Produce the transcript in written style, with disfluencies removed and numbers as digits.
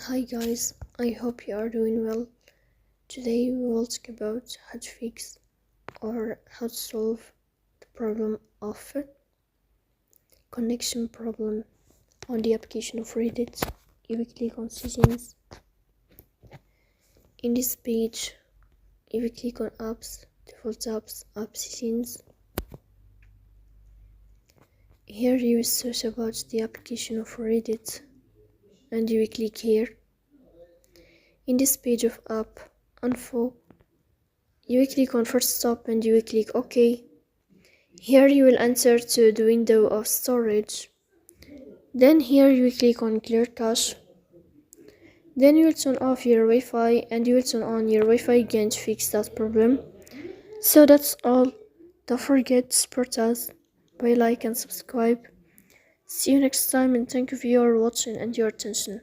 Hi guys, I hope you are doing well. Today we will talk about how to fix or how to solve the problem of connection problem on the application of Reddit. You will click on settings. In this page, you will click on apps, default apps, app settings. Here you will search about the application of Reddit and you will click here. In this page of app info, you will click on first stop and you will click OK. Here you will enter to the window of storage. Then here you will click on clear cache. Then you will turn off your Wi-Fi and you will turn on your Wi-Fi again to fix that problem. So that's all. Don't forget to support us by like and subscribe. See you next time and thank you for your watching and your attention.